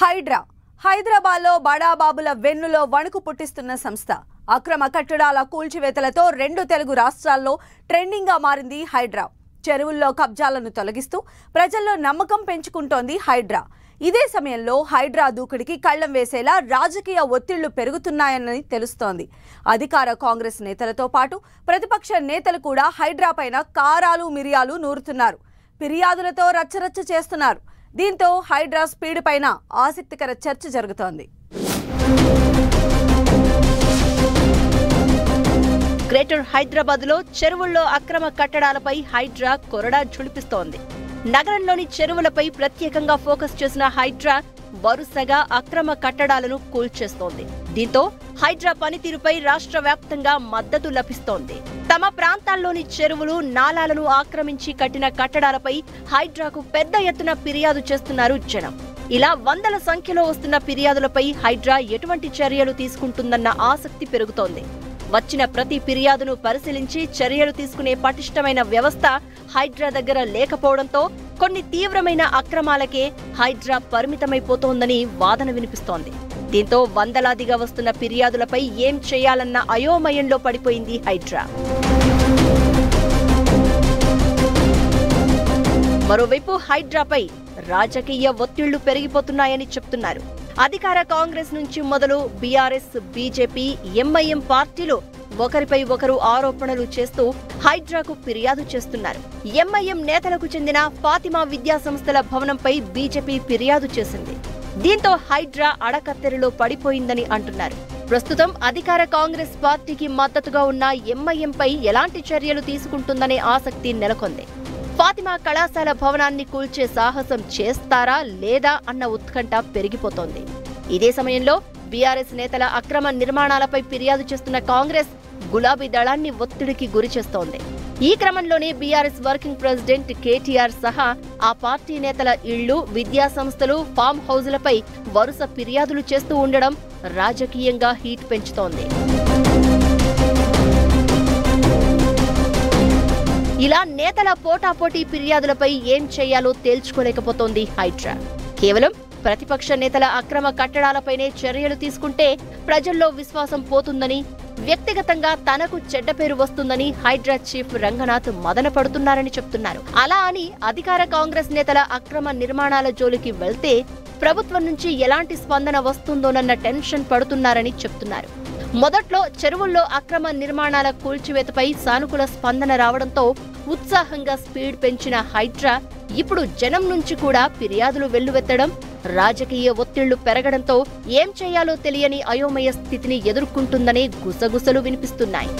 హైడ్రా హైదరాబాద్లో బడాబాబుల వెన్నులో వణుకు పుట్టిస్తున్న సంస్థ. అక్రమ కట్టడాల కూల్చివేతలతో రెండు తెలుగు రాష్ట్రాల్లో ట్రెండింగ్గా మారింది హైడ్రా. చెరువుల్లో కబ్జాలను తొలగిస్తూ ప్రజల్లో నమ్మకం పెంచుకుంటోంది హైడ్రా. ఇదే సమయంలో హైడ్రా దూకుడికి కళ్లం వేసేలా రాజకీయ ఒత్తిళ్లు పెరుగుతున్నాయని తెలుస్తోంది. అధికార కాంగ్రెస్ నేతలతో పాటు ప్రతిపక్ష నేతలు కూడా హైడ్రా పైన కారాలు మిరియాలు నూరుతున్నారు. ఫిర్యాదులతో రచ్చరచ్చ చేస్తున్నారు. దీంతో హైడ్రా స్పీడ్ పైన ఆసక్తికర చర్చ జరుగుతోంది. గ్రేటర్ హైదరాబాద్లో చెరువుల్లో అక్రమ కట్టడాలపై హైడ్రా కొరడా ఝుళిపిస్తోంది. నగరంలోని చెరువులపై ప్రత్యేకంగా ఫోకస్ చేసిన హైడ్రా వరుసగా అక్రమ కట్టడాలను కూల్చేస్తోంది. దీంతో హైడ్రా పనితీరుపై రాష్ట్ర వ్యాప్తంగా మద్దతు లభిస్తోంది. తమ ప్రాంతాల్లోని చెరువులు, నాలాలను ఆక్రమించి కట్టిన కట్టడాలపై హైడ్రాకు పెద్ద ఎత్తున ఫిర్యాదు చేస్తున్నారు జనం. ఇలా వందల సంఖ్యలో వస్తున్న ఫిర్యాదులపై హైడ్రా ఎటువంటి చర్యలు తీసుకుంటుందన్న ఆసక్తి పెరుగుతోంది. వచ్చిన ప్రతి ఫిర్యాదును పరిశీలించి చర్యలు తీసుకునే పటిష్టమైన వ్యవస్థ హైడ్రా దగ్గర లేకపోవడంతో కొన్ని తీవ్రమైన అక్రమాలకే హైడ్రా పరిమితమైపోతోందని వాదన వినిపిస్తోంది. దీంతో వందలాదిగా వస్తున్న ఫిర్యాదులపై ఏం చేయాలన్న అయోమయంలో పడిపోయింది హైడ్రా. మరోవైపు హైడ్రాపై రాజకీయ ఒత్తిళ్లు పెరిగిపోతున్నాయని చెప్తున్నారు. అధికార కాంగ్రెస్ నుంచి మొదలు బీఆర్ఎస్, బీజేపీ, ఎంఐఎం పార్టీలు ఒకరిపై ఒకరు ఆరోపణలు చేస్తూ హైడ్రాకు ఫిర్యాదు చేస్తున్నారు. ఎంఐఎం నేతలకు చెందిన ఫాతిమా విద్యా సంస్థల భవనంపై బీజేపీ ఫిర్యాదు చేసింది. దీంతో హైడ్రా అడకత్తెరలో పడిపోయిందని అంటున్నారు. ప్రస్తుతం అధికార కాంగ్రెస్ పార్టీకి మద్దతుగా ఉన్న ఎంఐఎంపై ఎలాంటి చర్యలు తీసుకుంటుందనే ఆసక్తి నెలకొంది. ఫాతిమా కళాశాల భవనాన్ని కూల్చే సాహసం చేస్తారా లేదా అన్న ఉత్కంఠ పెరిగిపోతోంది. ఇదే సమయంలో బీఆర్ఎస్ నేతల అక్రమ నిర్మాణాలపై ఫిర్యాదు చేస్తున్న కాంగ్రెస్ గులాబీ దళాన్ని ఒత్తిడికి గురి చేస్తోంది. ఈ క్రమంలోనే బీఆర్ఎస్ వర్కింగ్ ప్రెసిడెంట్ కేటీఆర్ సహా ఆ పార్టీ నేతల ఇళ్లు, విద్యా సంస్థలు, ఫామ్ హౌజులపై వరుస ఫిర్యాదులు చేస్తూ ఉండడం రాజకీయంగా హీట్ పెంచుతోంది. ఇలా నేతల పోటాపోటీ ఫిర్యాదులపై ఏం చేయాలో తేల్చుకోలేకపోతోంది హైడ్రా. కేవలం ప్రతిపక్ష నేతల అక్రమ కట్టడాలపైనే చర్యలు తీసుకుంటే ప్రజల్లో విశ్వాసం పోతుందని, వ్యక్తిగతంగా తనకు చెడ్డ పేరు వస్తుందని హైడ్రా చీఫ్ రంగనాథ్ మదన పడుతున్నారని చెప్తున్నారు. అలా అని అధికార కాంగ్రెస్ నేతల అక్రమ నిర్మాణాల జోలికి వెళ్తే ప్రభుత్వం నుంచి ఎలాంటి స్పందన వస్తుందోనన్న టెన్షన్ పడుతున్నారని చెప్తున్నారు. మొదట్లో చెరువుల్లో అక్రమ నిర్మాణాల కూల్చివేతపై సానుకూల స్పందన రావడంతో ఉత్సాహంగా స్పీడ్ పెంచిన హైడ్రా ఇప్పుడు జనం నుంచి కూడా ఫిర్యాదులు వెల్లువెత్తడం, రాజకీయ ఒత్తిళ్లు పెరగడంతో ఏం చేయాలో తెలియని అయోమయ స్థితిని ఎదుర్కొంటుందనే గుసగుసలు వినిపిస్తున్నాయి.